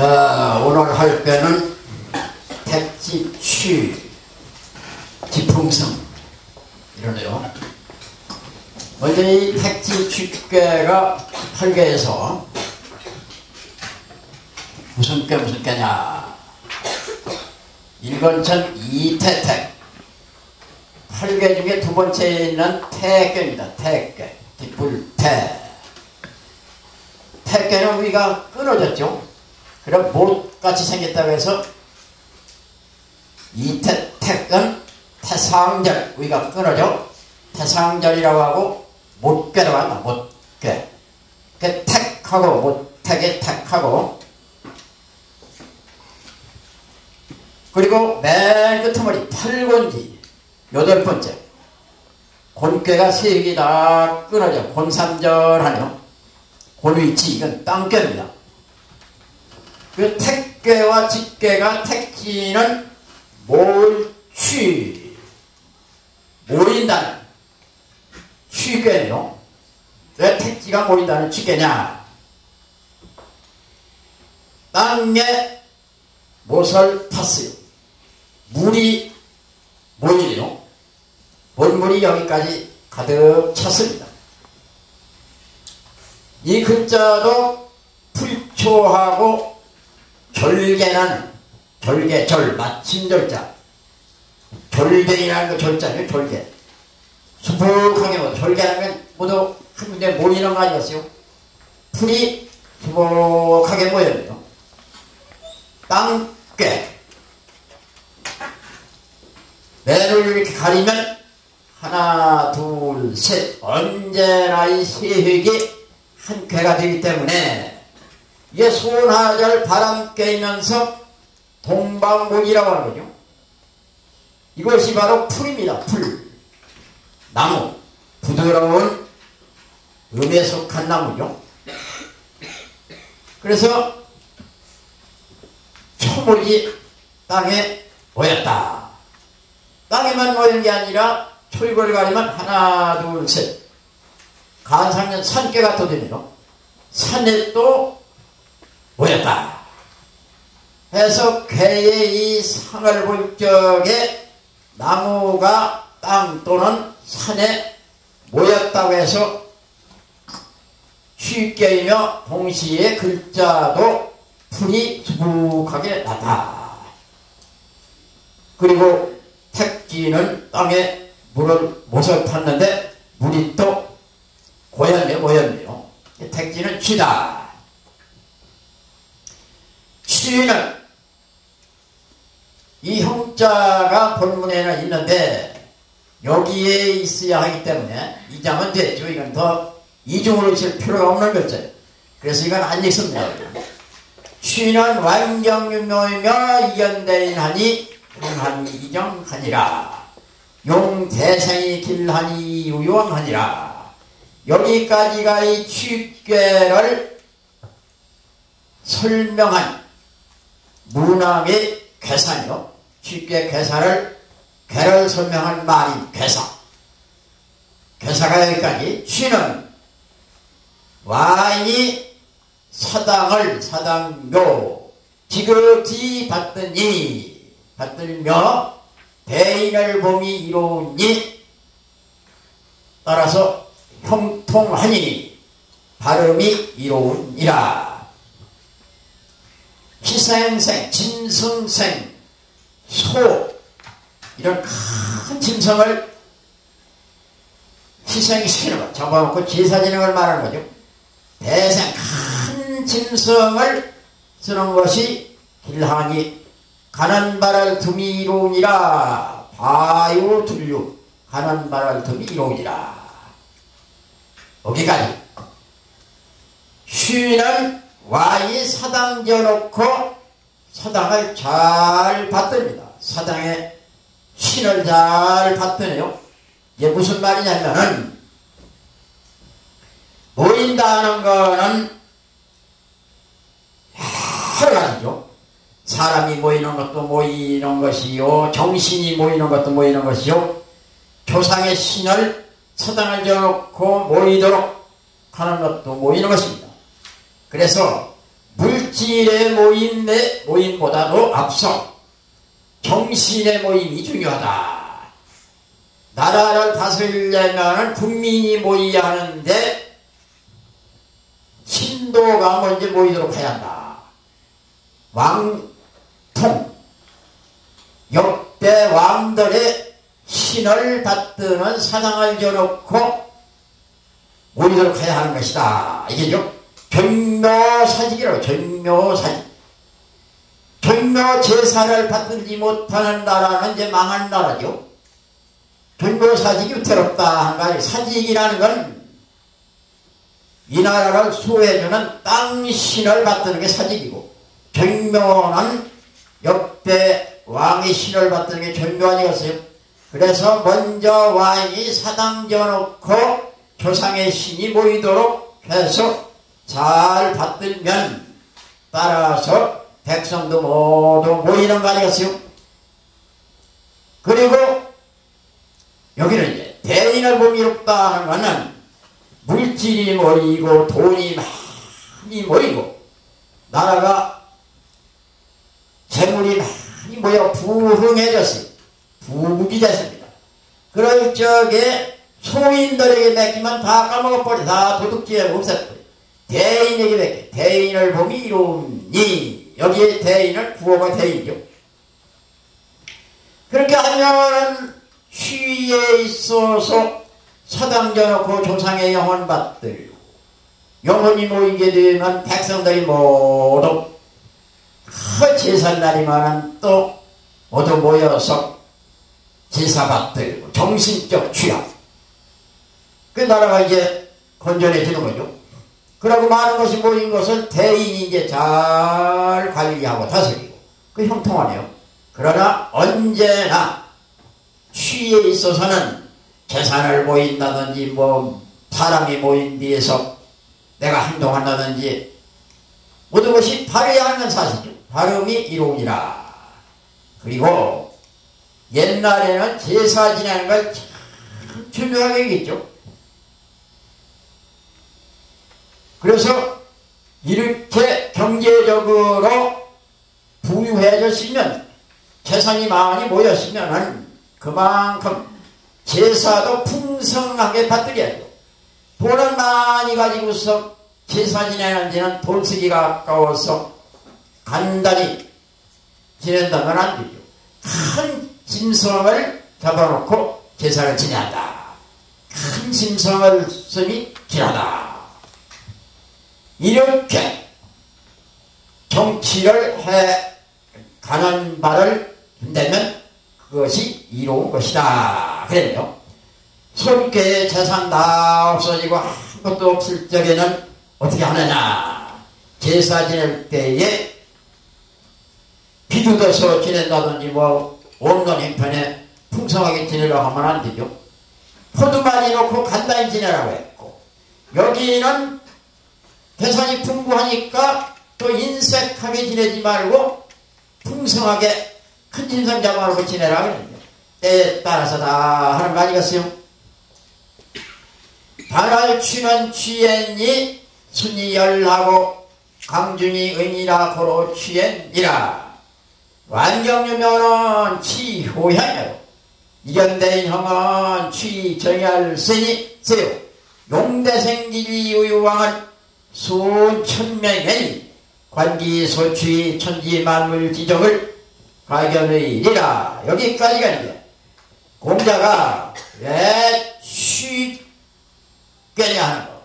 오늘 할 때는 택지취, 지풍성 이러네요. 먼저 이 택지취괴가 팔계에서 무슨 꾀냐. 일건천 이태택, 팔계 중에 두 번째에 있는 태괴입니다. 태괴, 뒷불태. 태괴는 위가 끊어졌죠. 그럼 못같이 생겼다고 해서 이태택은 태상절, 위가 끊어져 태상절이라고 하고 못괴라고 한다. 못괴. 그 택하고 못택의 택하고, 그리고 맨 끝머리 팔곤지 여덟 번째 곤괴가 세 개 다 끊어져 곤삼절하네요. 곤위치, 이건 땅괴입니다. 그 택괴와 직괴가, 택지는 몰취, 모인다는 취괴네요. 왜 택지가 모인다는 취괴냐. 땅에 못을 탔어요. 물이 모이네요. 본물이 여기까지 가득 찼습니다. 이 글자도 풀초하고 절개는, 절개, 절, 마침절자, 절개이라는 거 절자예요. 절개. 수북하게 모두, 절개라면 모두 한 군데 모이는 거 아니었어요? 풀이 수북하게 모였네요. 땅괴. 매를 이렇게 가리면 하나, 둘, 셋, 언제나 이 세 획이 한 괴가 되기 때문에 이게 손하절 바람 꿰면서 동방문이라고 하는 거죠. 이것이 바로 풀입니다. 풀. 나무. 부드러운 음에 속한 나무죠. 그래서 초목이 땅에 모였다. 땅에만 모이는 게 아니라 초입을 가리면 하나, 둘, 셋. 간상년 산깨가 또 되네요. 산에 또 모였다. 해서 괴의 이 상을 볼 적에 나무가 땅 또는 산에 모였다고 해서 취괴이며 동시에 글자도 풀이 수북하게 나다. 그리고 택지는 땅에 못을 탔는데 물이 또 모였네요. 택지는 취다. 취는 이 형자가 본문에는 있는데 여기에 있어야 하기 때문에 이장은 됐죠. 이건 더 이중으로 있을 필요가 없는 글자예요. 그래서 이건 안 읽습니다. 취는 완경유묘이며 이견대인하니 용하니 이정하니라. 용대생이 길하니 유용하니라. 여기까지가 이 취괴를 설명한 문학의 괴사요. 취괴 괴사를, 괴를 설명한 말인 괴사. 괴사가 여기까지. 취는 와인이 사당묘 지극히 받들며 대인을 봄이 이로우니 따라서 형통하니 발음이 이로우니라. 희생생, 짐승생, 소, 이런 큰 짐승을 희생시키는 것, 잡아놓고 제사 지는 걸 말하는 거죠. 대생, 큰 짐승을 쓰는 것이 길하니 가는 바랄 틈이 이로우니라. 바유 둘류, 가는 바랄 틈이 이로우니라. 여기까지. 쉬는 와이 사당 지어놓고 사당을 잘 받듭니다. 사당에 신을 잘 받드네요. 이게 무슨 말이냐면은, 모인다는 거는 여러 가지죠. 사람이 모이는 것도 모이는 것이요, 정신이 모이는 것도 모이는 것이요, 조상의 신을 사당을 지어놓고 모이도록 하는 것도 모이는 것입니다. 그래서 물질의 모임보다도 앞서 정신의 모임이 중요하다. 나라를 다스리려면 국민이 모여야 하는데 신도가 먼저 모이도록 해야 한다. 왕통, 역대 왕들의 신을 받드는 사당을 지어놓고 모이도록 해야 하는 것이다. 이게죠. 경묘사직이라고. 경묘사직. 경묘 제사를 받들지 못하는 나라는 이제 망한 나라죠. 경묘사직이 위태롭다 하는 거 아니에요. 사직이라는 건 이 나라를 수호해주는 땅신을 받드는 게 사직이고, 경묘는 역대 왕의 신을 받드는 게 경묘 아니겠어요? 그래서 먼저 왕이 사당 지어놓고 조상의 신이 모이도록 해서 잘 받들면 따라서 백성도 모두 모이는 거 아니겠어요? 그리고 여기는 이제 대인을 보미롭다 하는 것은 물질이 모이고 돈이 많이 모이고 나라가 재물이 많이 모여 부흥해졌어요. 부국이 됐습니다. 그럴 적에 소인들에게 맡기면 다 까먹어버려. 다 도둑질에 없애버려. 대인에게 맡겨. 대인을 보미 이로우니. 여기에 대인은 구호가 대인이죠. 그렇게 하면은 취에 있어서 사당 져놓고 조상의 영혼 받들고 영혼이 모이게 되면 백성들이 모두 그 제삿날이면은 또 모두 모여서 제사 받들고 정신적 취약. 그 나라가 이제 건전해지는 거죠. 그러고 많은 것이 모인 것을 대인이 이제 잘 관리하고 다스리고 그 형통하네요. 그러나 언제나 취에 있어서는 재산을 모인다든지 뭐 사람이 모인 뒤에서 내가 행동한다든지 모든 것이 바르야 하는 사실이죠. 바름이 이로우니라. 그리고 옛날에는 제사 지내는 걸 참 중요하게 여겼죠. 그래서 이렇게 경제적으로 부유해졌으면 재산이 많이 모였으면 그만큼 제사도 풍성하게 받들여야죠. 돈을 많이 가지고서 제사 지내는 데는 돈 쓰기가 아까워서 간단히 지낸다면 안 되죠. 큰 짐승을 잡아놓고 제사를 지낸다. 큰 짐승을 쓰니 길하다. 이렇게 정치를 해 가는 바를 한다면 그것이 이로운 것이다. 그래요. 손께에 재산 다 없어지고 아무것도 없을 적에는 어떻게 하느냐. 제사 지낼 때에 비두어서 지낸다든지 뭐 온갖 형편에 풍성하게 지내려고 하면 안 되죠. 포도 많이 놓고 간단히 지내라고 했고, 여기는 재산이 풍부하니까 또 인색하게 지내지 말고 풍성하게 큰 짐승 잡아놓고 지내라 그랬는데 때에 따라서 다 하는 거 아니겠어요? 단을 취는 취했니 순이 열하고 강준이 은이라 고로 취했니라. 완경유면은 취호향이요 이견대인 형은 취정열세니 세요. 용대생기리 유유왕은 수천명이니 관기소취 천지만물 지정을 가견의리라. 여기까지가 이제 공자가 왜 취괴냐 하는 거,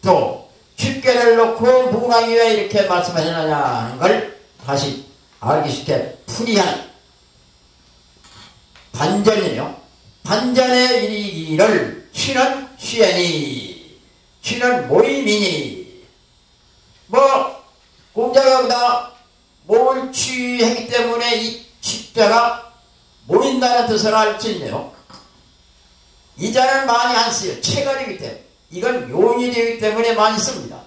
또 취괴를 놓고 문학이 왜 이렇게 말씀하시느냐 하는 걸 다시 알기 쉽게 풀이하는 반전이요. 반전의 이르기를 취는 취애니 취는 모임이니, 뭐 공자가 다 몸을 취했기 때문에 이 취자가 모인다는 뜻을 알 수 있네요. 이 자는 많이 안 써요. 체갈이기 때문에. 이건 용이 되기 때문에 많이 씁니다.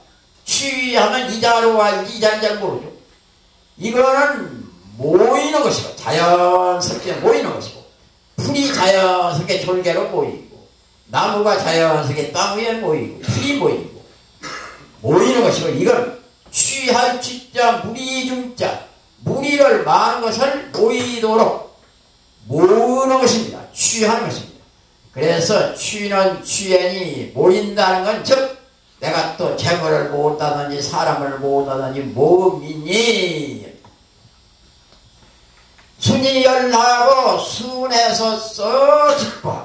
취하면 이 자로 알지 이 자는 잘 모르죠. 이거는 모이는 것이고 자연스럽게 모이는 것이고, 풀이 자연스럽게 졸개로 모이고 나무가 자연스럽게 땅 위에 모이고 풀이 모이고 모이는 것이고, 이건 취 취할 취자 무리중자 무리를 많은 것을 모이도록 모으는 것입니다. 취하는 것입니다. 그래서 취는 취행이 모인다는 건 즉 내가 또 재물을 모은다든지 사람을 모은다든지 모으니 순이열하고 순에서 써 기뻐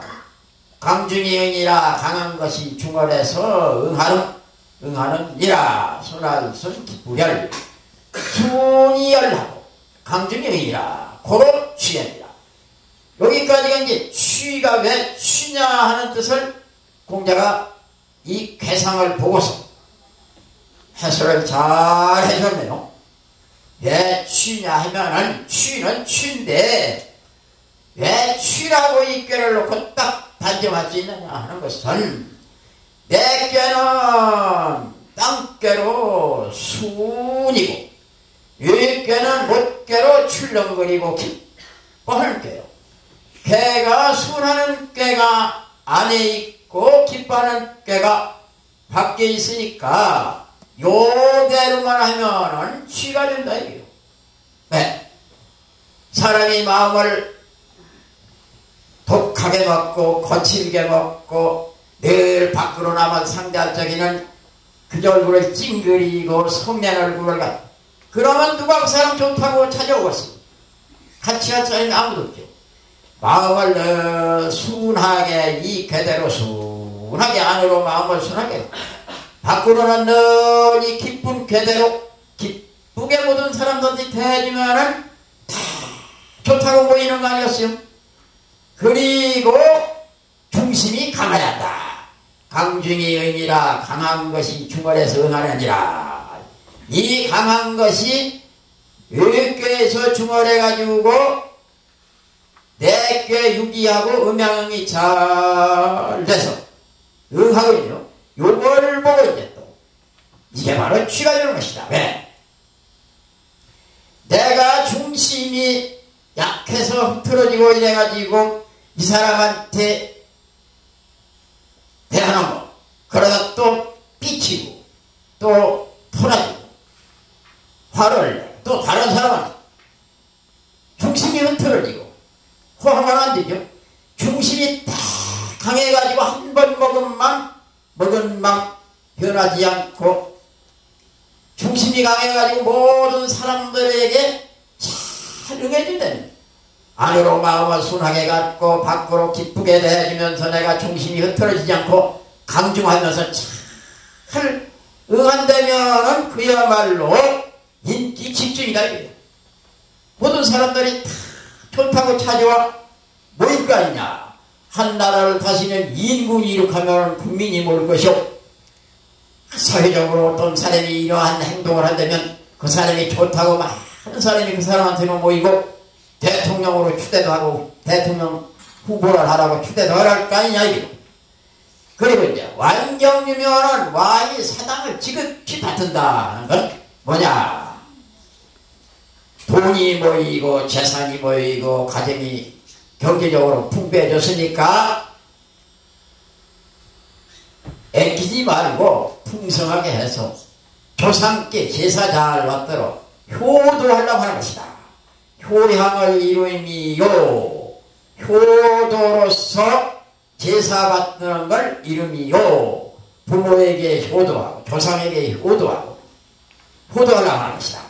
강중이 응이라 강한 것이 중얼에서 응하는 이라 순할 순 기쁘열 순이열하고 강중이 응이라 고로 취행이라. 여기까지가 이제 취가 왜 취냐 하는 뜻을 공자가 이 괴상을 보고서 해설을 잘 해줬네요. 왜 취냐 하면은 취는 취인데 왜 취라고 이 꾀를 놓고 딱 단정할 수 있느냐 하는 것은 내 꾀는 땅꾀로 순이고 이 꾀는 못꾀로 출렁거리고 기뻐하는 꾀요. 꾀가 순하는 꾀가 안에 있고 기뻐하는 꾀가 밖에 있으니까 요대로만 하면은 취가 된다 이게요. 네. 사람이 마음을 독하게 먹고 거칠게 먹고 늘 밖으로 나만 상대할 적에는 그저 얼굴을 찡그리고 성낸 얼굴을 갖고 그러면 누가 그 사람 좋다고 찾아오겠어요? 같이 할 사람이 아무도 없죠. 마음을 순하게 이 궤대로 순하게 안으로 마음을 순하게 밖으로는 늘 이 기쁜 궤대로 기쁘게 모든 사람들이 대해주면은 다 좋다고 보이는 거 아니었어요? 그리고 중심이 강해야 한다. 강중이 응이라 강한 것이 중얼에서 응하느니라. 이 강한 것이 의꾀에서 중얼해가지고 내꾀 유기하고 음양이 잘 돼서 응하거든요. 요걸 보고 이제 또 이게 바로 취가 되는 것이다. 왜? 내가 중심이 약해서 흐트러지고 이래가지고 이 사람한테 대하는 거 그러다 또 삐치고 또 토라지고 화를 내. 또 다른 사람한테 중심이 흐트러지고 화가 안 되죠. 중심이 딱 강해가지고 한 번 먹은 맘 변하지 않고 중심이 강해가지고 모든 사람들에게 잘 응해주다니 안으로 마음을 순하게 갖고 밖으로 기쁘게 대해주면서 내가 중심이 흐트러지지 않고 강중하면서 잘 응한다면은 그야말로 인기 집중이다. 모든 사람들이 다 좋다고 찾아와 모일 거 아니냐. 한 나라를 다스리는 인군이 이룩하면 국민이 모일 것이오. 사회적으로 어떤 사람이 이러한 행동을 한다면 그 사람이 좋다고 많은 사람이 그 사람한테는 모이고 대통령으로 추대도 하고 대통령 후보를 하라고 추대도 할 거 아니냐 이게. 그리고 이제 완경유명한 왕이 사당을 지극히 다툰다는 건 뭐냐. 돈이 모이고 재산이 모이고 가정이 경제적으로 풍부해졌으니까 애끼지 말고 풍성하게 해서 조상께 제사 잘 받도록 효도하려고 하는 것이다. 효향을 이루미요. 효도로서 제사 받는 걸 이루미요. 부모에게 효도하고 조상에게 효도하고 효도하려고 하는 것이다.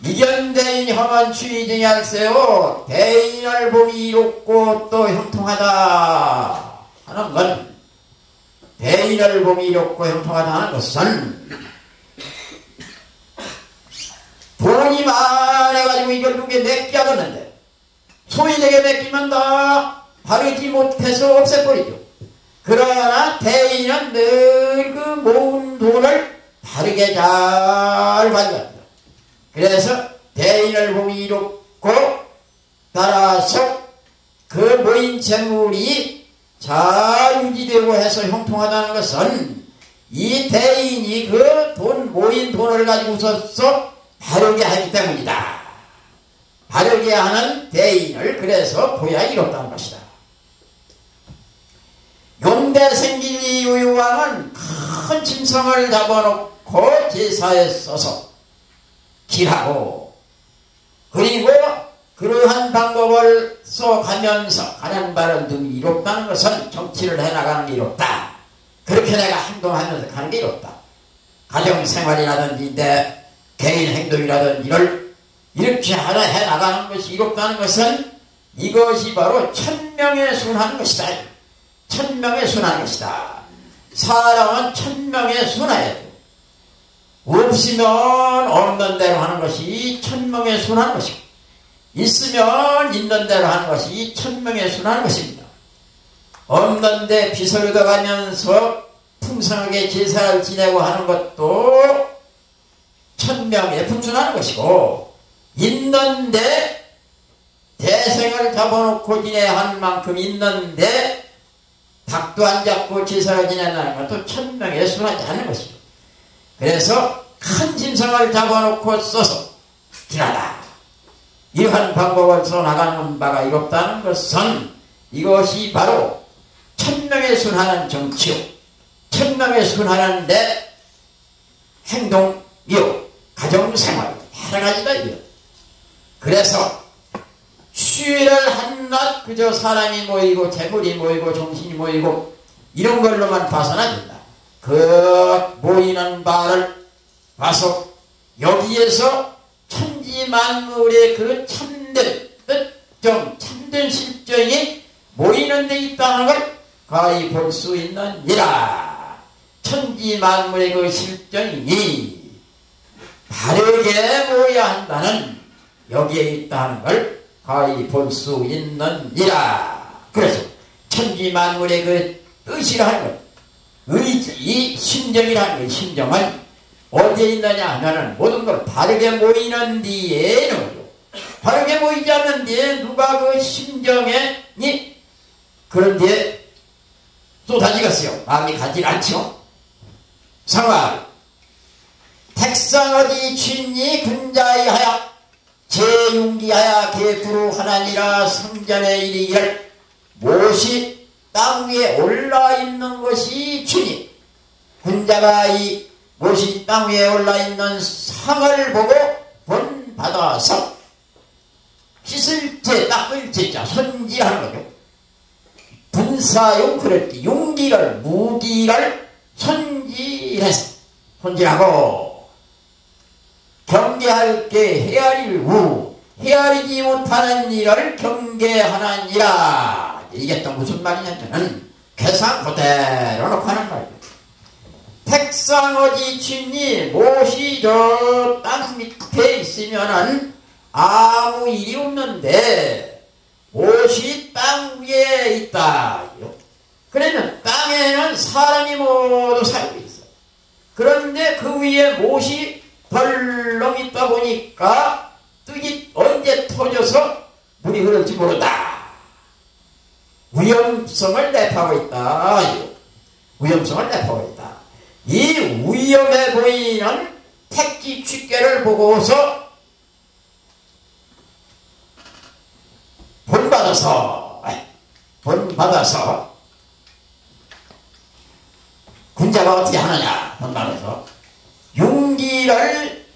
이견대인 혐한 취중이 할세요. 대인을 보기 이롭고 또 형통하다 하는 건 대인을 보기 이롭고 형통하다 하는 것은 돈이 많아가지고 이걸 누구에 맡겨뒀는데 소인에게 맡기면 다 바르지 못해서 없애버리죠. 그러나 대인은 늘 그 모은 돈을 바르게 잘 가져갑니다. 그래서 대인을 보기 이롭고 따라서 그 모인 재물이 잘 유지되고 해서 형통하다는 것은 이 대인이 그 돈 모인 돈을 가지고서 바르게 하기 때문이다. 바르게 하는 대인을 그래서 보야 이롭다는 것이다. 용대 생길이 유유왕은 큰 짐승을 잡아놓고 잡아놓고 제사에 써서 길하고, 그리고 그러한 방법을 써가면서 가는 바를 dum이 이롭다는 것은 정치를 해나가는 게 이롭다. 그렇게 내가 행동하면서 가는 게 이롭다. 가정생활이라든지 내 개인 행동이라든지를 이렇게 하나 해나가는 것이 이롭다는 것은 이것이 바로 천명에 순하는 것이다. 천명에 순하는 것이다. 사람은 천명에 순하여야 돼. 없으면 없는 대로 하는 것이 천명에 순하는 것이고, 있으면 있는 대로 하는 것이 천명에 순하는 것입니다. 없는데 빚을 얻어가면서 풍성하게 제사를 지내고 하는 것도 천명에 분순하는 것이고, 있는데 대생을 잡아놓고 지내야 하는 만큼 있는데 닭도 안 잡고 제사를 지낸다는 것도 천명에 순하지 않는 것이고, 그래서 큰 짐승을 잡아놓고 써서 지나라. 이러한 방법을 써나가는 바가 이롭다는 것은 이것이 바로 천명에 순하는 정치요, 천명에 순하는 내 행동이요, 가정생활 여러 가지가 이요. 그래서 추일을 한낱 그저 사람이 모이고 재물이 모이고 정신이 모이고 이런 걸로만 봐서는 안 된다. 그 모이는 바를 봐서 여기에서 천지만물의 그 참된 뜻정, 참된 실정이 모이는 데 있다는 걸 거의 볼 수 있느니라. 천지만물의 그 실정이니 바르게 모여야 한다는 여기에 있다는 걸 거의 볼 수 있느니라. 그래서 천지만물의 그 뜻이라 하는 것, 의지, 심정이라는 것, 심정은 어디에 있느냐 하면은 모든 걸 바르게 모이는 뒤에는, 바르게 모이지 않는 뒤에 누가 그 심정에 그런 뒤에 쏟아지겠어요. 마음이 가지 않죠. 상황 택상어디 취니 군자의 하야 제윤기하야 개구루 하나니라 성전에 이르기를 못이 땅 위에 올라있는 것이 주니, 군자가 이 못이 땅 위에 올라있는 상을 보고 본받아서 씻을 제, 닦을 제자, 손질하는 거죠. 분사용 그랬기, 용기를, 무기를 손질해서, 손질하고 경계할 게 헤아릴 우, 헤아리지 못하는 일을 경계하느니라. 이게 또 무슨 말이냐면은 계산 그대로 놓고 하는 말이에요. 택상어지 취니 못이 저 땅 밑에 있으면은 아무 일이 없는데 못이 땅 위에 있다. 그러면 땅에는 사람이 모두 살고 있어. 그런데 그 위에 못이 덜렁 있다 보니까 뜨기 언제 터져서 물이 흐를지 모른다. 위험성을 내포하고 있다. 위험성을 내포하고 있다. 이 위험해 보이는 택지 취계를 보고서 본받아서 군자가 어떻게 하느냐, 본받아서 용기를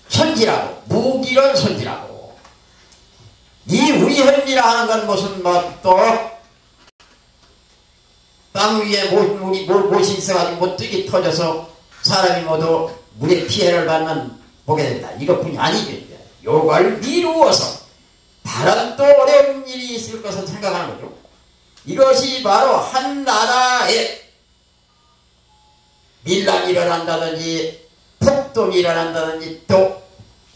손질하고 무기를 손질하고, 이 위험이라 하는 건 무슨 또 땅 위에 못이 있어가지고 못뜨기 터져서 사람이 모두 물에 피해를 받는 보게 된다. 이것뿐이 아니겠죠. 요걸 미루어서 다른 또 어려운 일이 있을 것을 생각하는 거죠. 이것이 바로 한 나라에 밀란이 일어난다든지 폭동이 일어난다든지 또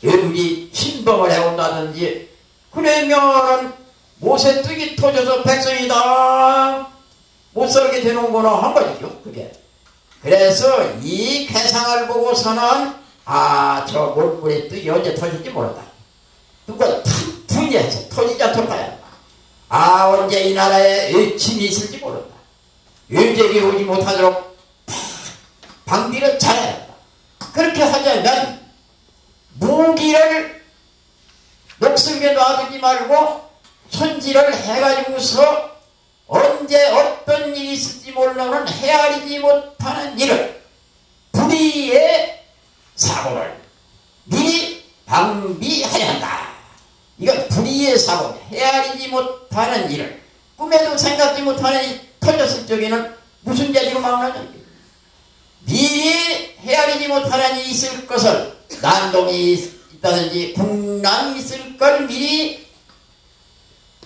외국이 침범을 해온다든지 그러면은 못에 뜨기 터져서 백성이 다 못 살게 되는구나 한 거죠. 그게. 그래서 이 괴상을 보고서는 저 몰물에 뜨기 언제 터질지 모른다. 누가 튼튼히 해서 터지지 않도록 가야 한다. 언제 이 나라에 의침이 있을지 모른다. 외적이 오지 못하도록 방비를 잘해야 한다. 그렇게 하자면 무기를 목숨에 놔두지 말고 손질을 해가지고서 언제 어떤 일이 있을지 모르는 헤아리지 못하는 일을 불의에 사고를 미리 방비해야 한다. 이건 불의의 사고, 헤아리지 못하는 일을, 꿈에도 생각지 못하는 일이 터졌을 적에는 무슨 재주로 막나냐. 미리 헤아리지 못하는 일이 있을 것을, 난동이 있다든지 국난이 있을 걸 미리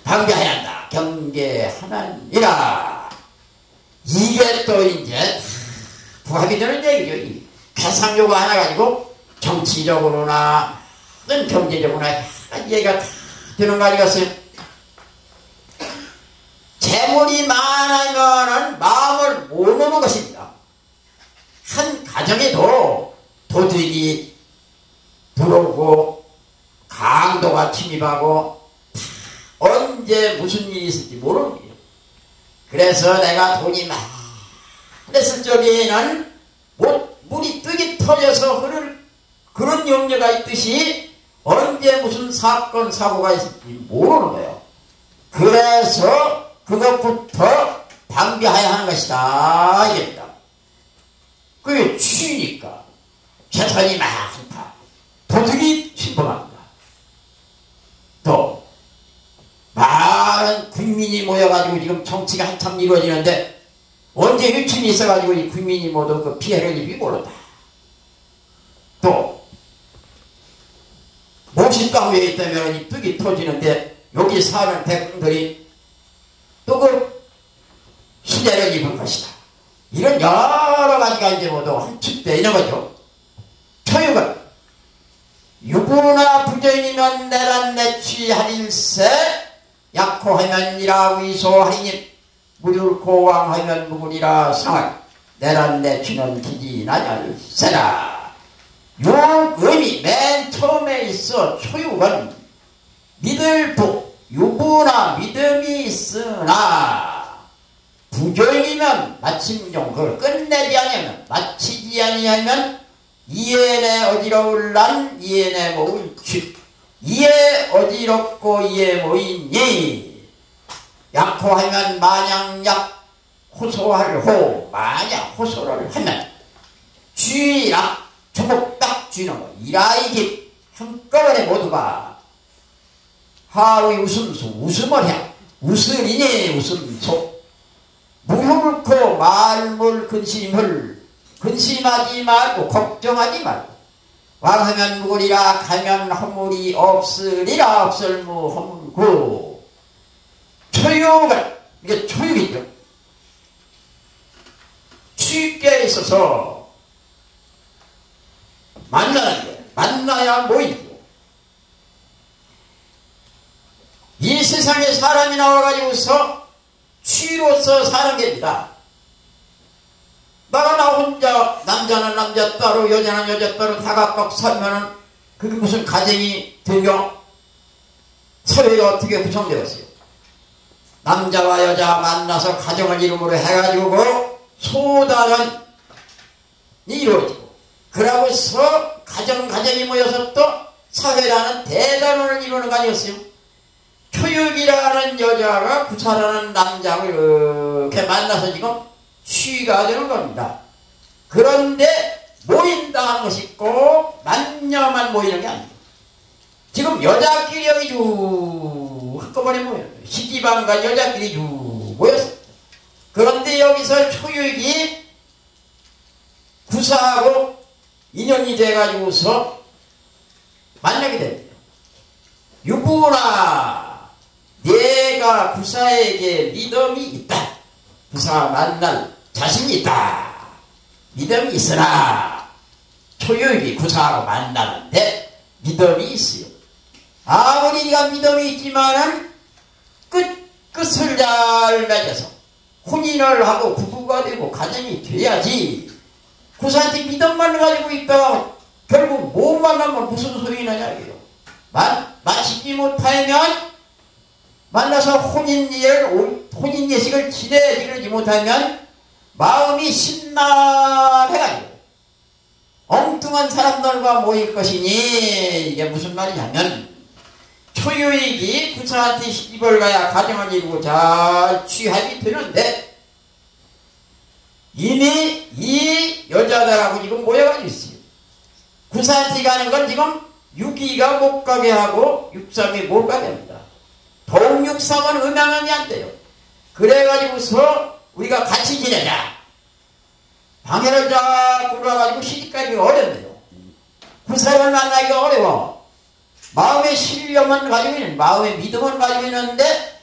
방비해야 한다. 경계하느니라. 이게 또 이제 부합이 되는 얘기죠. 계산 요구 하나 가지고 정치적으로나 어떤 경제적으로나 얘기가 다 되는 거 아니겠어요? 재물이 많으면은 마음을 못 놓는 것입니다. 한 가정에도 도둑이 들어오고 강도가 침입하고 언제 무슨 일이 있을지 모르는 거예요. 그래서 내가 돈이 많았을 적에는 물이 뜨기 터져서 흐를 그런 염려가 있듯이 언제 무슨 사건 사고가 있을지 모르는 거예요. 그래서 그것부터 방비해야 하는 것이다 이겁니다. 그게 취니까 재산이 많다. 도둑이 침범합니다. 또 많은 국민이 모여가지고 지금 정치가 한참 이루어지는데 언제 유침이 있어가지고 이 국민이 모두 그 피해를 입이 모른다. 또 몹시땅 위에 있다면 이 뚝이 터지는데 여기 사는 백성들이 또 그 시대를 입을 것이다. 이런 여러 가지가 이제 모두 함축되어 있는 거죠. 초육은 유부나 부정이면 내란 내취하릴세 약호하면 이라 위소하리니 무률코 왕하면 무구리라 상할 내란 내취는 기지나냐를세라. 요 의미 맨 처음에 있어 초육은 믿을 부 유부나 믿음이 있으나 부교이면 마침용 그걸 끝내지 아니하면 마치지 아니하면 이해내 어지러울 난 이해내 모을 취 이해 어지럽고 이해 모이니 약호하면 마냥 약 호소할 호 마냥 호소를 하면 쥐락 조목 딱 쥐는 거 이라이기 한꺼번에 모두가 하위 웃음소 웃음을 해 웃으리니 웃음소 무효물코 말물 근심하지 말고 걱정하지 말고 왕하면 무구리라 가면 허물이 없으리라 없을무 허물고 초육은 이게 초육이죠. 취입계에 있어서 만나는 게 만나야 모이죠. 이 세상에 사람이 나와가지고서 취로서 사는 겁니다. 나 혼자 남자는 남자 따로 여자는 여자 따로 다각각 살면은 그게 무슨 가정이 되며 사회가 어떻게 구성되었어요? 남자와 여자 만나서 가정을 이름으로 해가지고 소단은 이루어지고 그러고서 가정이 모여서 또 사회라는 대단원을 이루는 거 아니었어요? 초육이라는 여자가 구사라는 남자를 이렇게 만나서 지금 취가 되는 겁니다. 그런데 모인다 하는 것이 꼭 남녀만 모이는 게 아니에요. 지금 여자끼리 여기 쭉 한꺼번에 모여요. 시집안간 여자끼리 쭉 모였어요. 그런데 여기서 초육이 구사하고 인연이 돼가지고서 만나게 됩니다. 유부나 내가 구사에게 믿음이 있다. 구사 만날 자신이 있다. 믿음이 있으나 초육이 구사하고 만나는데 믿음이 있어요. 아무리 네가 믿음이 있지만은 끝을 잘 맺어서 혼인을 하고 부부가 되고 가정이 돼야지. 구사한테 믿음만 가지고 있다가 결국 못 만나면 무슨 소용이 나냐 이게요. 마치지 못하면 만나서 혼인 예식을 지내지 못하면 마음이 심란해가지고 엉뚱한 사람들과 모일 것이니 이게 무슨 말이냐면 초유익이 구사한테 시집을 가야 가정을 이루고 잘 취합이 되는데 이미 이 여자들하고 지금 모여가지고 있어요. 구사한테 가는 건 지금 6.2가 못 가게 하고 6.3이 못 가게 합니다. 더욱 6.3은 음양이 안 돼요. 그래가지고서 우리가 같이 지내자. 방해를 자꾸 들어가지고 시집가기가 어렵네요. 구사를 만나기가 어려워. 마음의 신념은 가지고 있는, 마음의 믿음은 가지고 있는데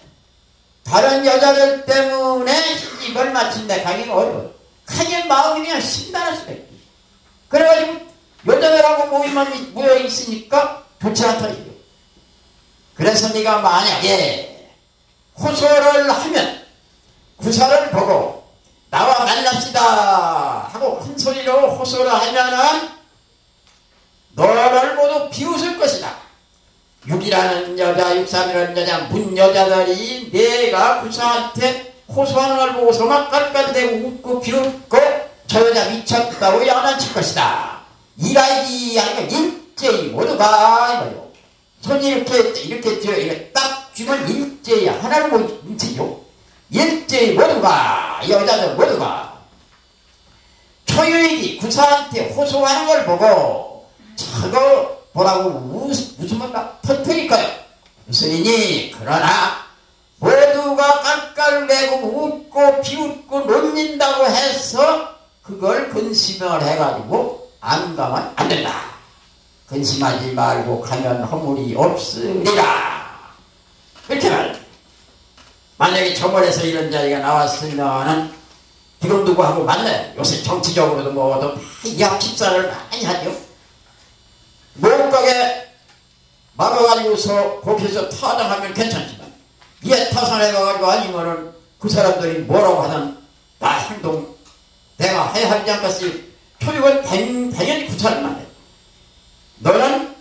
다른 여자들 때문에 시집을 마친다 가기가 어려워요. 가진 마음이 그냥 심란할 수가 있고. 그래가지고 여자들하고 모여 있으니까 좋지 않다 이거요. 그래서 네가 만약에 호소를 하면 구사를 보고 나와 만납시다 하고 큰 소리로 호소를 하면은 너를 모두 비웃을 것이다. 6이라는 여자, 6.3이라는 여자, 문 여자들이 내가 구사한테 호소하는 걸 보고서 막 깔깔대고 웃고 비웃고 저 여자 미쳤다고 야단칠 것이다. 이라이디 아니면 일제히 모두가 이거요. 손이 이렇게 쥐어 이렇게 딱 쥐면 일제히 하나를 못 뭉치죠. 일제히 모두가 여자들 모두가 초유익이 구사한테 호소하는 걸 보고 저거 보라고 웃으면 막 터뜨릴까요? 무슨이니 그러나 모두가 깔깔대고 웃고 비웃고 놀린다고 해서 그걸 근심을 해가지고 안 가면 안 된다. 근심하지 말고 가면 허물이 없으리라. 이렇게 말합니다. 만약에 정월에서 이런 자리가 나왔으면은 지금 누구하고 만나요. 요새 정치적으로도 뭐도 약 집사를 많이 하죠. 못가게 막아가지고서 거기서 타당하면 괜찮지만 얘 타산해가지고 아니면은 그 사람들이 뭐라고 하든 나 행동 내가 해야 하지 않겠지. 초육은 당연히 구사를 만나요. 너는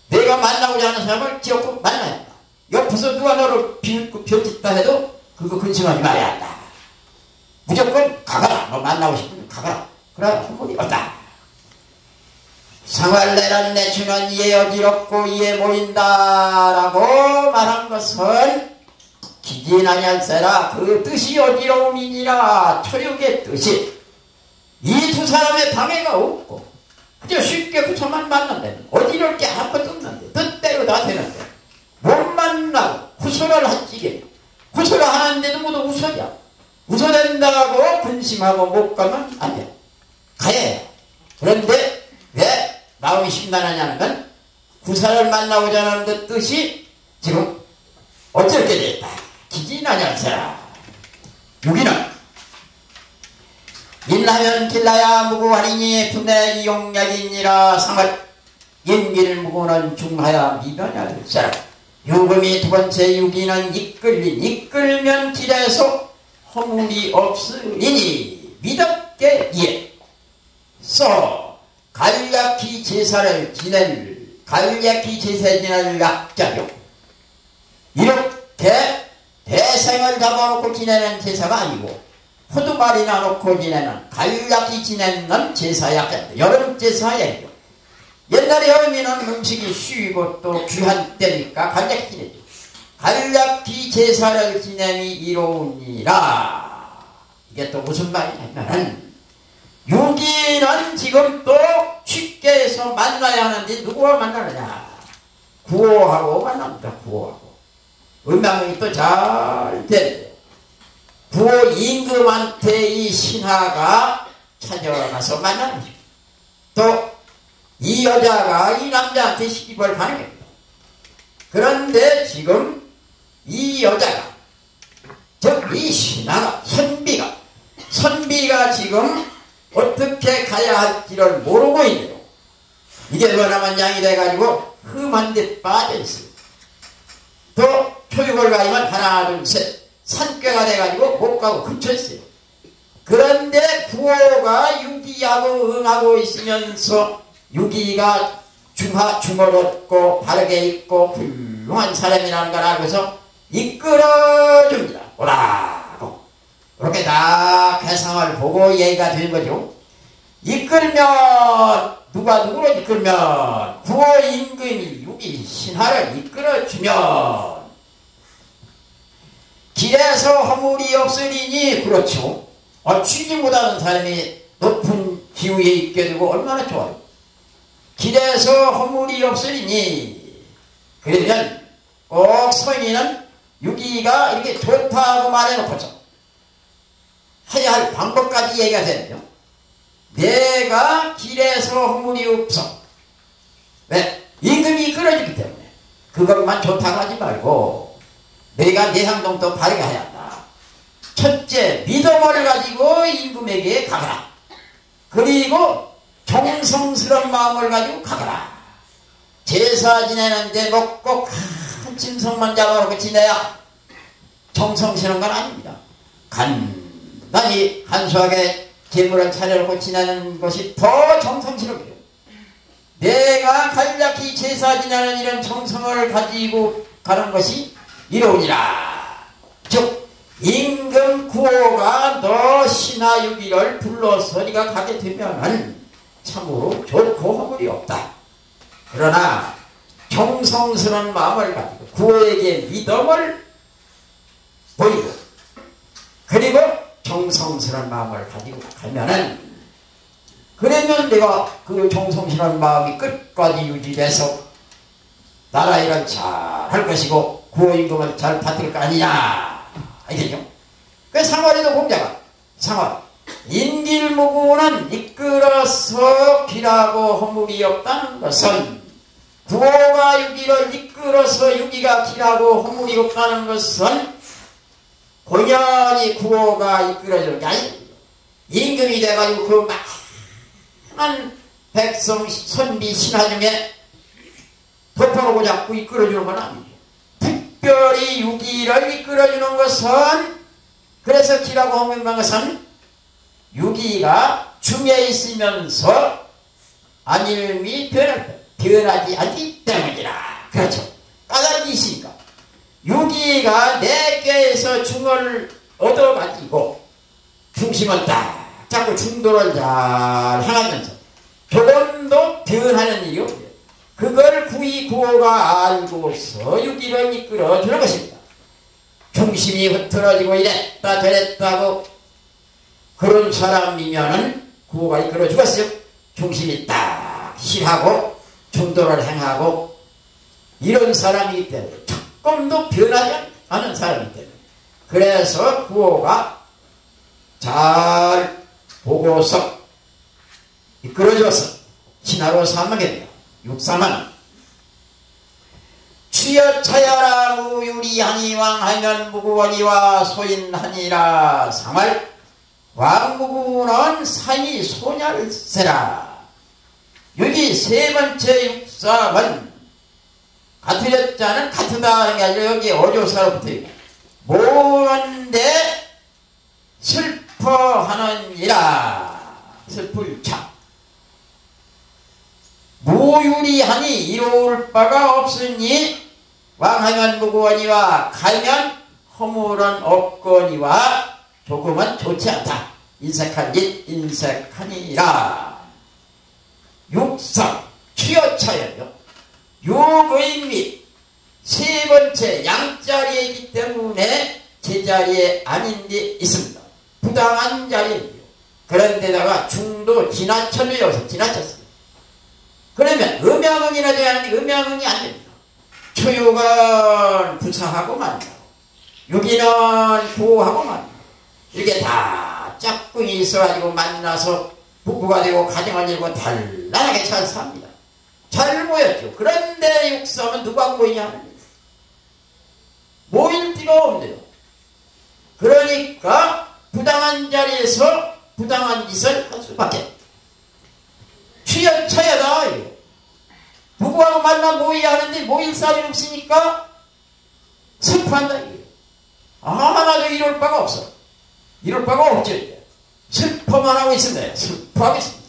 내가 만나고자 하는 사람을 기어코 만나야 한다. 옆에서 누가 너를 비웃고 벼짓다 해도 그거 근심하지 말아야 한다. 무조건 가거라. 너 만나고 싶으면 가거라. 그래 허물이 없다. 상활내란 내추는 이에 어지럽고 이에 모인다라고 말한 것은 기진아니할세라 그 뜻이 어지러움이니라. 초육의 뜻이 이 두 사람의 방해가 없고 그저 쉽게 구처만 만난다면 어지러울 게 아무것도 없는데 뜻대로 다 되는데 못 만나고 구설을 하지게 구설을 하는데도 모두 웃어야 웃어낸다고 근심하고 못 가면 안 돼. 가야 해. 그런데 왜 마음이 심란하냐는 건 구사를 만나고자 하는 그 뜻이 지금 어쩔게 됐다. 기진아니할세라. 여기는 일하면 길라야 무구하리니 분내 이용약이니라. 상을 인기를 무구는 중하야 미변야 될사람. 유금이 두 번째 유기는 이끌면 길에서 허물이 없으리니 믿었게 이에 써 간략히 제사를 지낼 간략히 제사 지낼 약자요. 이렇게 대생을 잡아놓고 지내는 제사가 아니고 포도말이나 놓고 지내는 간략히 지내는 제사야. 여름 제사예요. 옛날에 여름에는 음식이 쉬고 또 귀한 때니까 간략히 지내죠. 간략히 제사를 지내니 이로우니라. 이게 또 무슨 말이냐면 유기는 지금 또 쉽게 해서 만나야 하는데 누구와 만나느냐. 구호하고 만납니다. 구호하고. 음양이 또 잘 되는데 구호 임금한테 이 신하가 찾아가서 만나는 거죠. 또 이 여자가 이 남자한테 시집을 가는 겁니다. 그런데 지금 이 여자가 즉 이 신하가 선비가 지금 어떻게 가야 할지를 모르고 있네요. 이게 뭐냐면 양이 돼가지고 흠한 데 빠져있어요. 또 초육을 가면 하나 둘 셋 산꾀가 돼가지고 못 가고 근처있어요. 그런데 구호가 유기하고 응하고 있으면서 유기가 중어롭고 바르게 있고 훌륭한 사람이라는 걸 알고서 이끌어줍니다. 오라고 그렇게 다 개상을 보고 얘기가 되는 거죠. 이끌면 누가 누구를 이끌면 구호 임금이 유기 신하를 이끌어주면 길에서 허물이 없으리니 그렇죠. 취직 못하는 사람이 높은 기후에 있게 되고 얼마나 좋아요. 길에서 허물이 없으리니. 그러면 꼭 성인은 유기가 이렇게 좋다고 말해놓고서 해야 할 방법까지 얘기가 되는데요. 내가 길에서 허물이 없어. 왜? 임금이 끌어주기 때문에. 그것만 좋다고 하지 말고 내가 내 행동도 바르게 해야 한다. 첫째, 믿음을 가지고 임금에게 가거라. 그리고 정성스러운 마음을 가지고 가거라. 제사 지내는데 먹고 큰 짐승만 잡아놓고 지내야 정성스러운 건 아닙니다. 간단히 한수하게 제물을 차려놓고 지내는 것이 더 정성스럽게요. 내가 간략히 제사 지내는 이런 정성을 가지고 가는 것이 이로우니라. 즉 임금 구호가 너 신하유기를 불러서 네가 가게 되면은 참으로 좋고 허물이 없다. 그러나 정성스러운 마음을 가지고 구호에게 믿음을 보이고 그리고 정성스러운 마음을 가지고 가면은 그러면 내가 그 정성스러운 마음이 끝까지 유지돼서 나라 일을 잘 할 것이고 구호임금을 잘 받을 거 아니냐. 알겠죠? 그 상월에도 공자가 상월 인길무구는 이끌어서 길하고 허물이 없다는 것은 구호가 유기를 이끌어서 유기가 길하고 허물이 없다는 것은 본연히 구호가 이끌어주는 게 아니에요. 임금이 돼가지고 그 많은 백성 선비 신하 중에 덮어놓고 자꾸 이끌어주는 건 아니에요. 특별히 유기를 이끌어주는 것은 그래서 길하고 허물한 것은 유기가 중에 있으면서 안일미 변하지 않기 때문이라. 그렇죠. 까닭이 있으니까. 유기가 내 꾀에서 중을 얻어가지고 중심을 딱 잡고 중도를 잘 향하면서 조금도 변하는 일이 없어요. 그걸 구호가 알고서 유기를 이끌어주는 것입니다. 중심이 흐트러지고 이랬다 저랬다고 그런 사람이면은 구호가 이끌어 주겠어요. 중심이 딱 실하고 중도를 행하고 이런 사람이기 때문에 조금도 변하지 않은 사람이기 때문에 그래서 구호가 잘 보고서 이끌어줘서 신하로 삼게 됩니다. 육삼은 취여차야라 무유리하니 왕하면 무구원이와 소인하니라. 상할 왕무구는 상이 소멸세라. 여기 세 번째 육삼은 같은 여자는 같으다 하는 게 아니라 여기 어조사로 붙어있고 뭔데 슬퍼하느니라. 슬플 차 무유리하니 이로울 바가 없으니 왕하면 무구원이와 가면 허물은 없거니와 조금은 좋지 않다. 인색한 일 인색하니라. 육성 취여차예요. 육의미 세 번째 양자리에 있기 때문에 제자리에 아닌 데 있습니다. 부당한 자리예요. 그런데다가 중도 지나쳐도 여기서 지나쳤습니다. 그러면 음양응이나 돼야 하는데 음양응이 안 됩니다. 초육은 부사하고 만나고 유기는 구호하고 만나고 이렇게 다 짝꿍이 있어가지고 만나서 부부가 되고 가정을 이루고 단란하게 잘 삽니다. 잘 모였죠. 그런데 육삼은 누가 모이냐 하는 모일 데가 없네요. 그러니까 부당한 자리에서 부당한 짓을 할 수밖에. 취여차야다. 부부하고 만나 모이야 하는데 모일 사람이 없으니까 슬퍼한다. 하나도 이럴 바가 없어. 이럴 바가 없죠. 슬퍼만 하고 있습니다. 슬퍼하고 있습니다.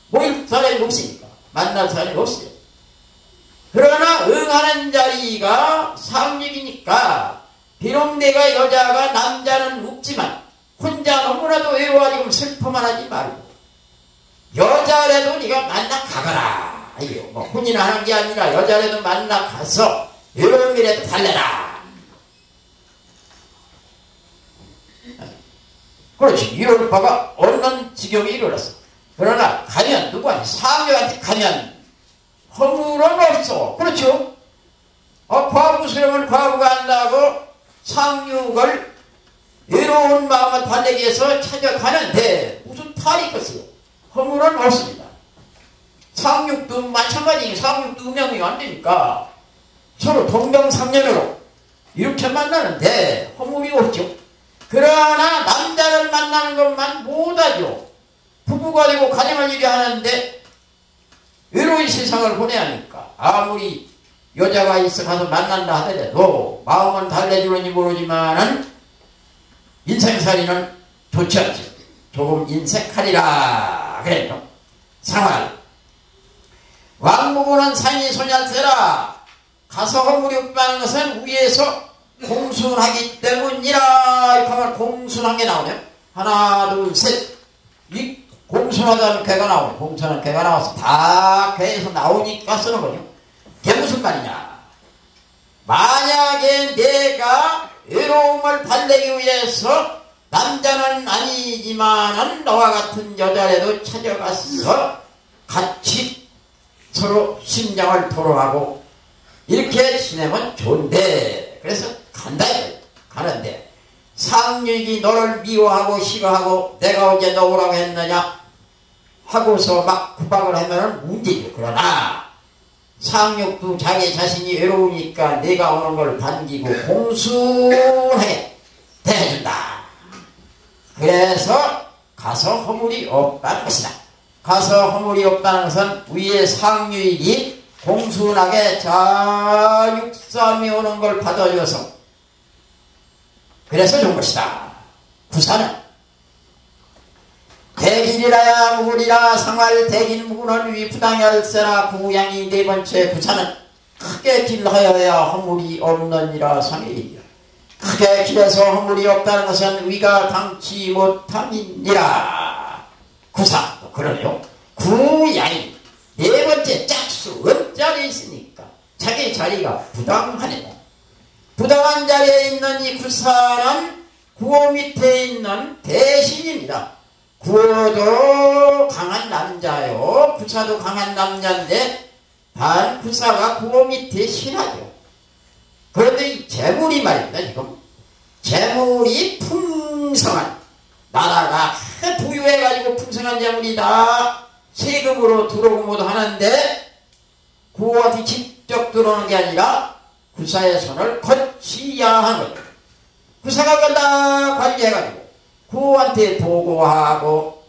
모일 사람이 없으니까. 만날 사람이 없어요. 그러나 응하는 자리가 상륙이니까 비록 내가 여자가 남자는 없지만 혼자 너무나도 외로워지고 슬퍼만 하지 말고 여자라도 네가 만나 가거라. 뭐 혼인하는 게 아니라 여자라도 만나 가서 외로움이라도 달래라. 그렇지. 이럴 바가 없는 지경이 이르렀어. 그러나 가면 누구한테 상류한테 가면 허물은 없어. 그렇죠? 과부스러운 과부가 한다고 상륙을 외로운 마음을 달래기 위해서 찾아가는데 무슨 탈이 있겠어요? 허물은 없습니다. 상륙도 마찬가지. 상륙도 음양이 안 되니까 서로 동병상련으로 이렇게 만나는데 허물이 없죠. 그러나 남자를 만나는 것만 못하죠. 부부가 되고 가정을 이루하는데 외로운 세상을 보내야 하니까 아무리 여자가 있어 가서 만난다 하더라도 마음은 달래주는지 모르지만은 인생살이는 좋지 않죠. 조금 인색하리라 그랬죠. 상활 왕무구는 상이 소년세라 가서 허물이 없다는 것은 위에서 공순하기 때문이라. 이렇게 하면 공순한 게 나오네요. 하나 둘 셋. 이 공순하다는 괴가 나오네. 공순한 괴가 나와서 다 괴에서 나오니까 쓰는 거죠. 그게 무슨 말이냐. 만약에 내가 외로움을 달래기 위해서 남자는 아니지만은 너와 같은 여자라도 찾아가서 같이 서로 심장을 토로하고 이렇게 지내면 좋은데 그래서 간다. 가는데 상륙이 너를 미워하고 싫어하고 내가 어제 너 오라고 했느냐 하고서 막 구박을 하면 문제죠. 그러나 상륙도 자기 자신이 외로우니까 내가 오는 걸 반기고 공순하게 대해준다. 그래서 가서 허물이 없다는 것이다. 가서 허물이 없다는 것은 위에 상륙이 공순하게 잘 육삼이 오는 걸 받아줘서 그래서 좋은 것이다. 구사는 대길이라야 무구리라 상활 대길 무구는 위부당열세라 구양이 네 번째 구사는 크게 길하여야 허물이 없느니라 상일이야. 크게 길에서 허물이 없다는 것은 위가 당치 못함이니라. 구사 그러네요. 구양이 네 번째 짝수 음자리에 있으니까 자기 자리가 부당하네. 부당한 자리에 있는 이 구사는 구호 밑에 있는 대신입니다. 구호도 강한 남자요. 구사도 강한 남자인데 단 구사가 구호 밑에 신하죠. 그런데 이 재물이 말입니다. 지금 재물이 풍성한 나라가 부유해가지고 풍성한 재물이다. 세금으로 들어오고 모두 하는데 구호한테 직접 들어오는 게 아니라 구사의 손을 거치야 하는 거죠. 구사가 그걸 관리해가지고 구호한테 보고하고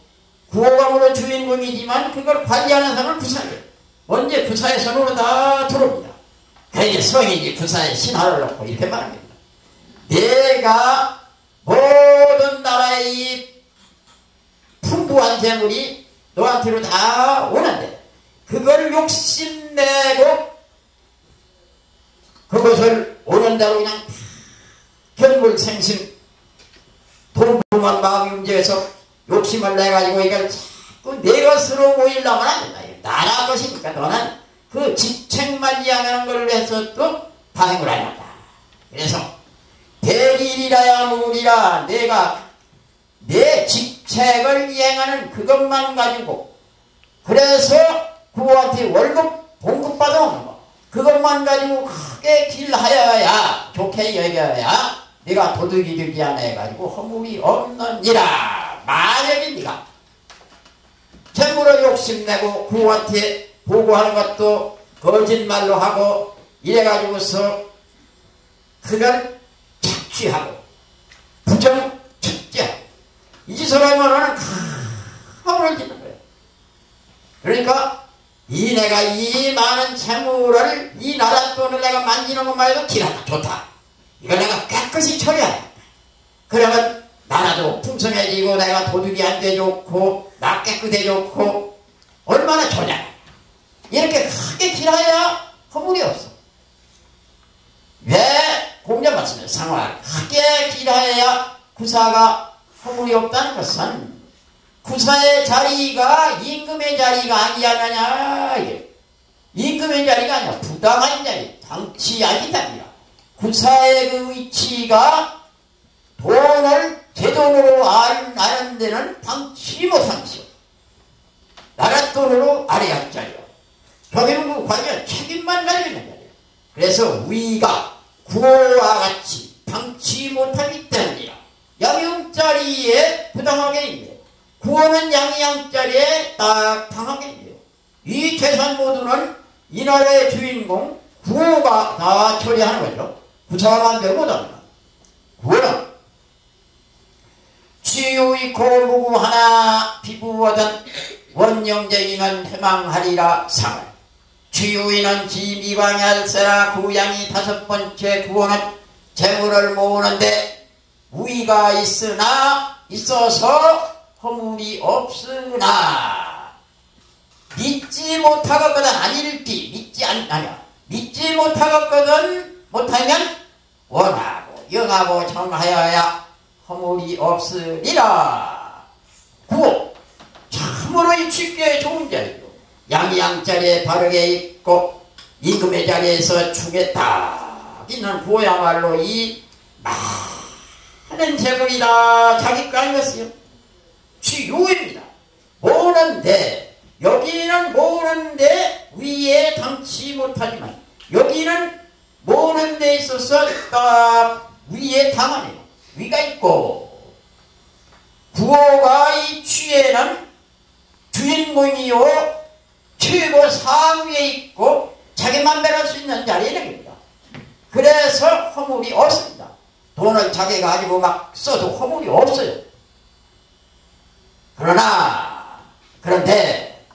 구호가 물론 주인공이지만 그걸 관리하는 사람은 구사예요. 언제 구사의 손으로 다 들어옵니다. 그러니 성인이 구사의 신하를 놓고 이렇게 말합니다. 내가 모든 나라의 풍부한 재물이 너한테로 다 오는데 그걸 욕심내고 그것을 오는 대로 그냥 견물생심 동풍한 마음이 움직여서 욕심을 내가지고 이걸 자꾸 내 것으로 모이려면 안 된다. 나라 것이니까 너는 그 직책만 이행하는 걸로 해서 또 다행을 안 한다. 그래서 대리리라야 무리라 내가 내 직책을 이행하는 그것만 가지고 그래서 그거한테 월급 봉급 받아오는 거 그것만 가지고 크게 길하여야 좋게 여겨야 네가 도둑이 되지 않아 해가지고 허물이 없느니라. 만약에 네가 재물을 욕심내고 그한테 보고하는 것도 거짓말로 하고 이래가지고서 그걸 착취하고 부정 축제하고 이 짓을 하면은 허물을 짓는 거예요. 그러니까 이 내가 이 많은 재물을 이 나라 돈을 내가 만지는 것만 해도 기라다 좋다. 이걸 내가 깨끗이 처리하라. 그러면 나라도 풍성해지고 내가 도둑이 안 돼 좋고 나 깨끗해 좋고 얼마나 좋냐. 이렇게 크게 길어야 허물이 없어. 왜 공자 말씀에 상황 크게 길어야 구사가 허물이 없다는 것은 구사의 자리가 임금의 자리가 아니냐냐. 임금의 자리가 아니야. 부당한 자리. 당치 아니다니야. 구사의 그 위치가 돈을 제 돈으로 아는 데는 당치 못한 것이요. 나라 돈으로 아래할 자리요. 거기는 그 관련 책임만 가지고 있는 거예요. 그래서 우리가 구호와 같이 당치 못하기 때문이라 양형자리에 부당하게 있네요. 구호는 양자리에 딱 당하게 있네요. 이 재산 모두는 이 나라의 주인공 구호가 다 처리하는 거죠. 구사만 되고 못합니다. 구호는 치유의 고무구 하나 비부하던 원영쟁이는 해망하리라 상을 치유이는 지미광할세라 구양이 다섯 번째 구호는 재물을 모으는데 우위가 있어서 허물이 없으나 믿지 못하거든 아닐기 믿지 못하거든 못하면 원하고 영하고 정하여야 허물이 없으리라. 구호 참으로 쉽게 좋은 자리죠. 양자리에 바르게 있고 임금의 자리에서 축에 딱 있는 구호야말로 이 많은 재물이다 자기 거 아니겠어요? 치유입니다. 모으는데 여기는 모으는데 위에 당치 못하지만 여기는 모으는 데 있어서 딱 위에 당하네요. 위가 있고 구호가 이 취에는 주인공이요 최고 상위에 있고 자기만 배할 수 있는 자리에 있는 겁니다. 그래서 허물이 없습니다. 돈을 자기가 가지고 막 써도 허물이 없어요. 그런데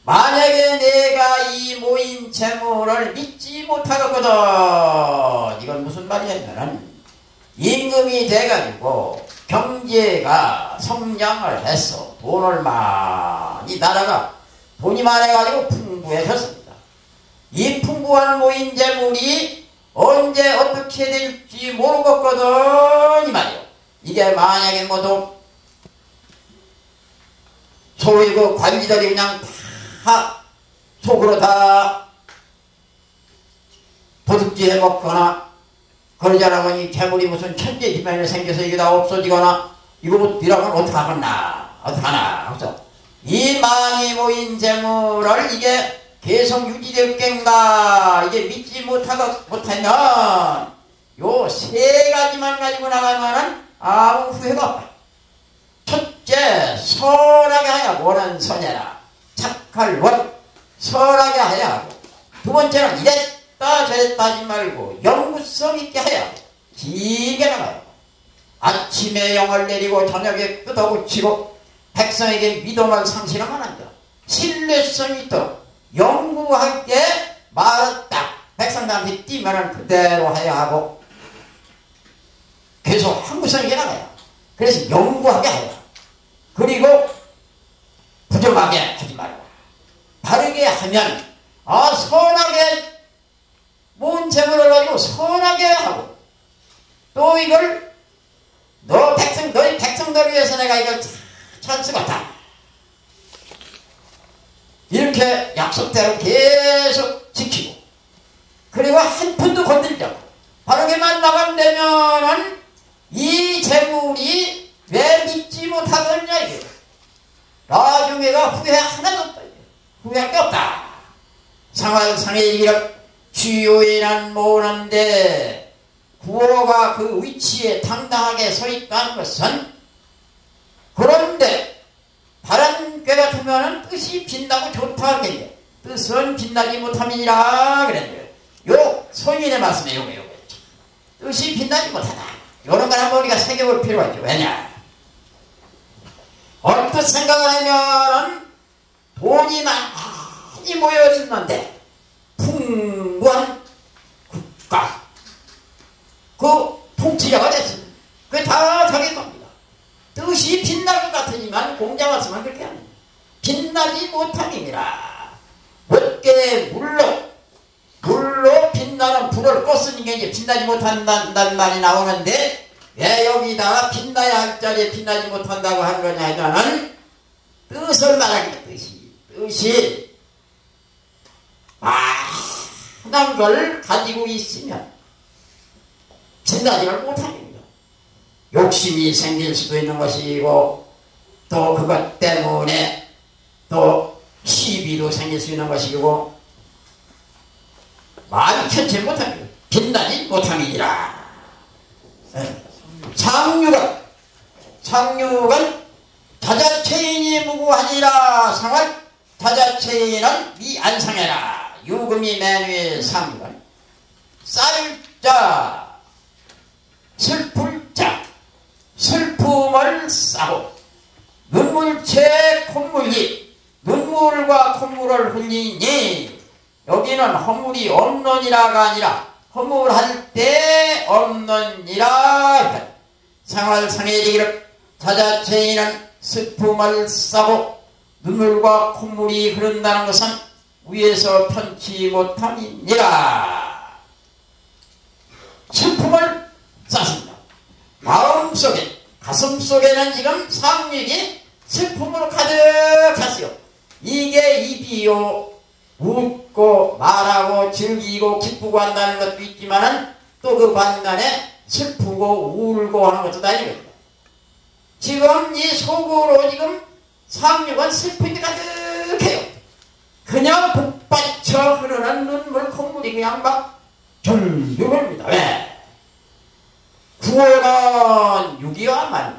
만약에 내가 이 모인 재물을 믿지 못하거든 이건 무슨 말이냐면 임금이 돼가지고 경제가 성장을 해서 돈을 많이 나라가 돈이 많아가지고 풍부해졌습니다. 이 풍부한 모인 재물이 언제 어떻게 될지 모르겠거든 이 말이에요. 이게 만약에 모두 소위 그 관리들이 그냥 다 속으로 다 도둑질 해먹거나 그러지 않으면 재물이 무슨 천재지변에 생겨서 이게 다 없어지거나 이거 이러면 어떡하겠나 없어. 이 많이 모인 재물을 이게 계속 유지될 겐가 이게 믿지 못하면 요 세 가지만 가지고 나가면은 아무 후회가 없다. 첫째 선하게 하야 원은 선해라 착할 원 선하게 하야 하고 두 번째는 이랬다 저랬다 하지 말고 영구성 있게 하야 하고 길게 나가요. 아침에 영을 내리고 저녁에 뜯어고치고 백성에게 믿음을 상실하면 안 돼. 신뢰성이 있도록 영구하게 말을 딱 백성들한테 띄면은 그대로 해야 하고 계속 항구성 있게 나가요. 그래서 영구하게 해요. 그리고 부정하게 하지 말고 바르게 하면 선하게 모은 재물을 가지고 선하게 하고 또 이걸 너희 백성들을 위해서 내가 이걸 잘 쓰겠다 이렇게 약속대로 계속 지키고 그리고 한 푼도 건들지 않고 바르게만 나가면 이 재물이 왜 믿지 못하느냐 이게 나중에가 후회 하나도 없다. 후회할 게 없다. 상황상의 일을 주요에는 모으는데 구호가 그 위치에 당당하게 서 있다는 것은 그런데 다른 꾀 같으면 뜻이 빛나고 좋다 그랬는데 뜻은 빛나지 못함이니라 그랬는데 요 소인의 말씀에 요게 뜻이 빛나지 못하다. 요런 걸 한번 우리가 새겨볼 필요가 있죠. 왜냐 얼핏 생각을 하면 돈이 많이 모여있는데 풍부한 국가 그 통치자가 됐습니다. 그게 다 자기 겁니다. 뜻이 빛날 것 같으니만 공자 말씀은 그렇게 합니다. 빛나지 못함이니라. 못게 물로 빛나는 불을 껐으니까 이제 빛나지 못한다는 말이 나오는데 왜 여기다가 빛나야 할 자리에 빛나지 못한다고 하는 거냐 하면은 뜻을 말하기 뜻이 많은 걸 가지고 있으면 빛나지를 못합니다. 욕심이 생길 수도 있는 것이고 또 그것 때문에 또 시비도 생길 수 있는 것이고 말이 편치 못합니다. 빛나지 못함이니라. 상육은 자자체인이 무구하니라. 상을 자자체인은 미안상해라. 유금이 맨 위에 상육은 쌀자 슬플자 슬픔을 싸고 눈물채 콧물이 눈물과 콧물을 흘리니 여기는 허물이 없느니라가 아니라 허물할 때 없느니라. 상할상해지기를 자자체인은 슬픔을 싸고 눈물과 콧물이 흐른다는 것은 위에서 편치 못함이니라. 슬픔을 쌌습니다. 마음속에 가슴속에는 지금 상육이 슬픔으로 가득했어요. 이게 입이요 웃고 말하고 즐기고 기쁘고 한다는 것도 있지만은 또 그 반면에 슬프고 울고 하는 것도 다 있거든요. 지금 이 속으로 지금 상육은 슬픔이 가득해요. 그냥 북받쳐 흐르는 눈물 콧물이 그냥 막 줄줄 흐릅니다. 왜? 구호는 유기와 만나,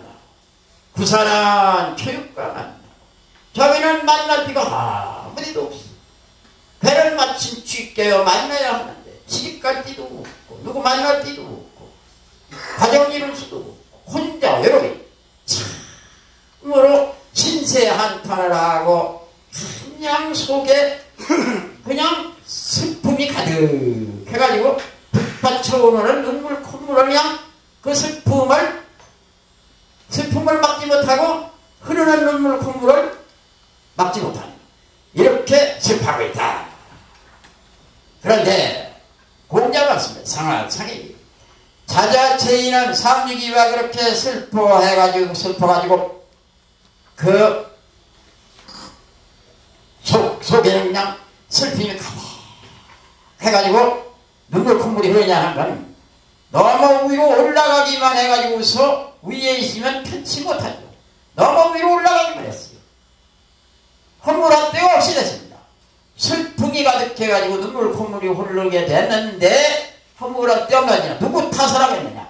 구사는 교육과 만나. 저기는 만날 비가 아무리도 없어. 배를 마침 쥐게요 만나야 하는데 시집갈 때도 없고 누구 만날 때도 없고 가정 이룰 수도 없고 혼자 외로이 참으로 신세 한탄을 하고 그냥 속에 그냥 슬픔이 가득해가지고 북받쳐오는 눈물 콧물을 그냥 그 슬픔을 막지 못하고 흐르는 눈물 콧물을 막지 못하는 이렇게 슬퍼하고 있다. 그런데 공자가 있습니다. 상할상해 자자체인은 상육이와 그렇게 슬퍼가지고 그 속에는 그냥 슬픔이 가득해가지고 눈물 콧물이 흐르냐는 건 너무 위로 올라가기만 해가지고서 위에 있으면 편치 못하죠. 너무 위로 올라가기만 했어요. 허물할 데가 없이 됐습니다. 슬픔이 가득해가지고 눈물 콧물이 흐르게 됐는데 허물할 데 없느냐. 누구 탓을 하겠느냐.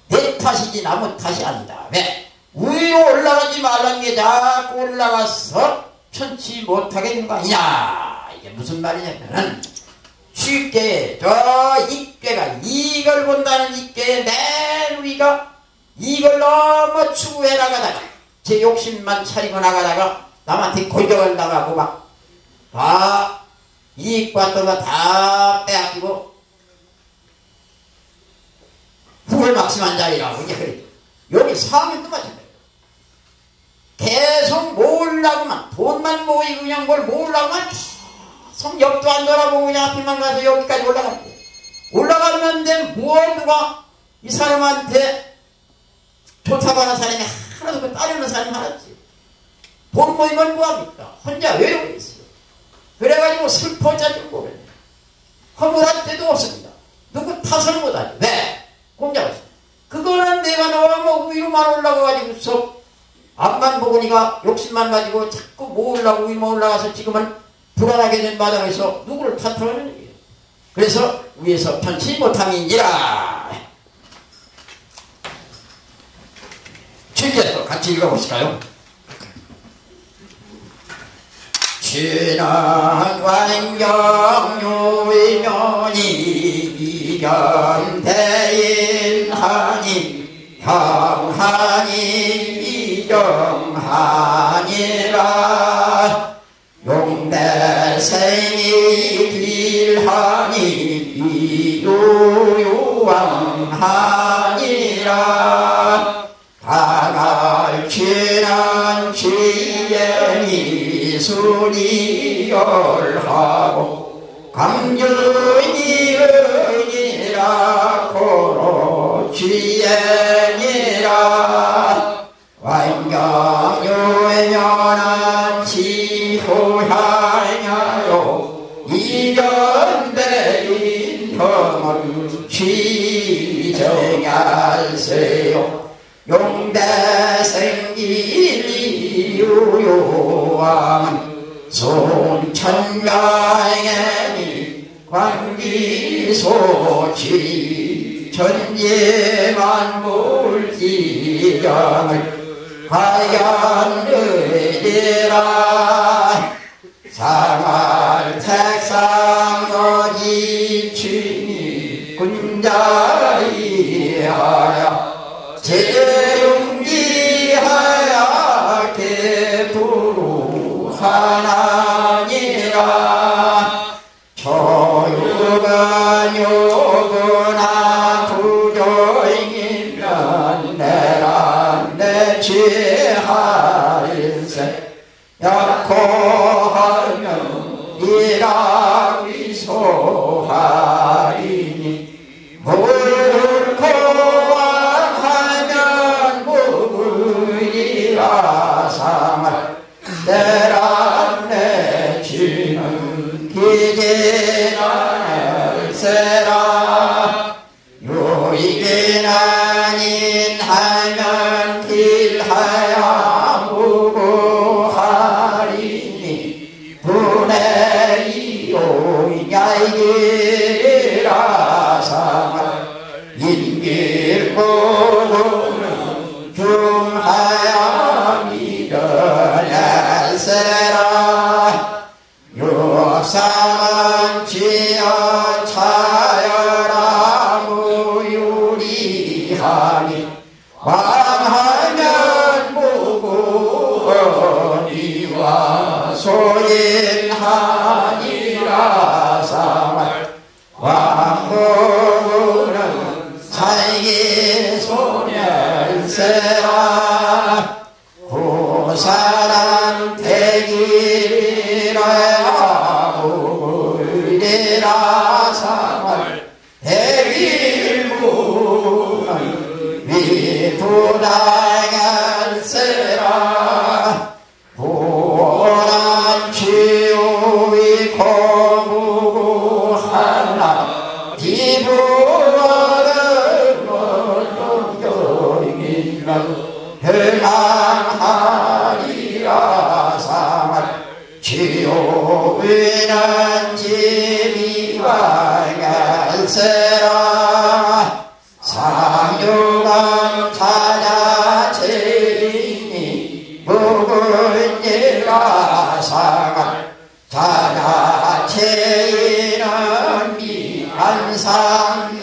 내 탓이지 나무 탓이 아니다. 왜? 위로 올라가지 말라는 게 자꾸 올라가서 편치 못하게 된 거 아니냐. 이게 무슨 말이냐면은 쉽게 저 입괴가 이걸 본다는 입괴의 맨 위가 이걸 너무 추구해 나가다가 제 욕심만 차리고 나가다가 남한테 골격을 나가고 막 다 이익 받던 거 다 빼앗기고 후회 막심한 자리라고 이제 그랬죠. 여기 상황도 마찬가지예요. 계속 모으려고만 돈만 모이고 그냥 뭘 모으려고만 계속 옆도 안 돌아보고 그냥 앞에만 가서 여기까지 올라갔는데 올라갔는데 누가 이 사람한테 좋다고 하는 사람이 하나도 그 따르는 사람이 하나지. 돈 모이면 뭐합니까? 혼자 외로워 있어요. 그래가지고 슬퍼자지 모르네. 허물할 데도 없습니다. 누구 탓을 못하죠. 왜? 공자가 있어요. 그거는 내가 너무 위로만 올라가가지고서 앞만 보고니까 욕심만 가지고 자꾸 모으려고 위로만 올라가서 지금은 불안하게 된 마당에서 누구를 탓하는 얘기예요. 그래서 위에서 편치 못함이니라. 취지에서 같이 읽어보실까요? 취는 완경유의면이 이견대인하니 형하니 이정하니라. 용대생이 길하니 유유왕하니라. 다갈치는 지혜니 수리열하고 강준이 은이라 고로 지혜니라. 완경유의면한 지호하냐요 이견대인 험을 취정할세요. 용대생일이 유효함은 송천가행이 광기소치 천지만물지경을 하얀느리라 상할 택상거지층이 군자이하야 제용기하야 개부루 하나니라 초유근 요근아 부조이면 내란 내 취하일세 약호하면 이라위소하리니 물고왕하면 무의라 상을 내란 내지는 기진할세라 유익인 아닌 하면 길하야 무고하리니 분해이오이냐이기라 상을 인길보고는 중하야 믿어낼세라 육삼은 지어 차여라 무유리하니 왕하면 무구언이와 소인하니라 상을 왕후는 살기 소멸세라 구사람 대길이라 무리라 상을 대길무는 위부당할세라 보란 치유이 고무구 하나 디부어를 못동경이면 흥망하리라 상을 치유이는 지비왕할세라 상유감 자자체이니 묵은이라 상을 자자체이는 미안상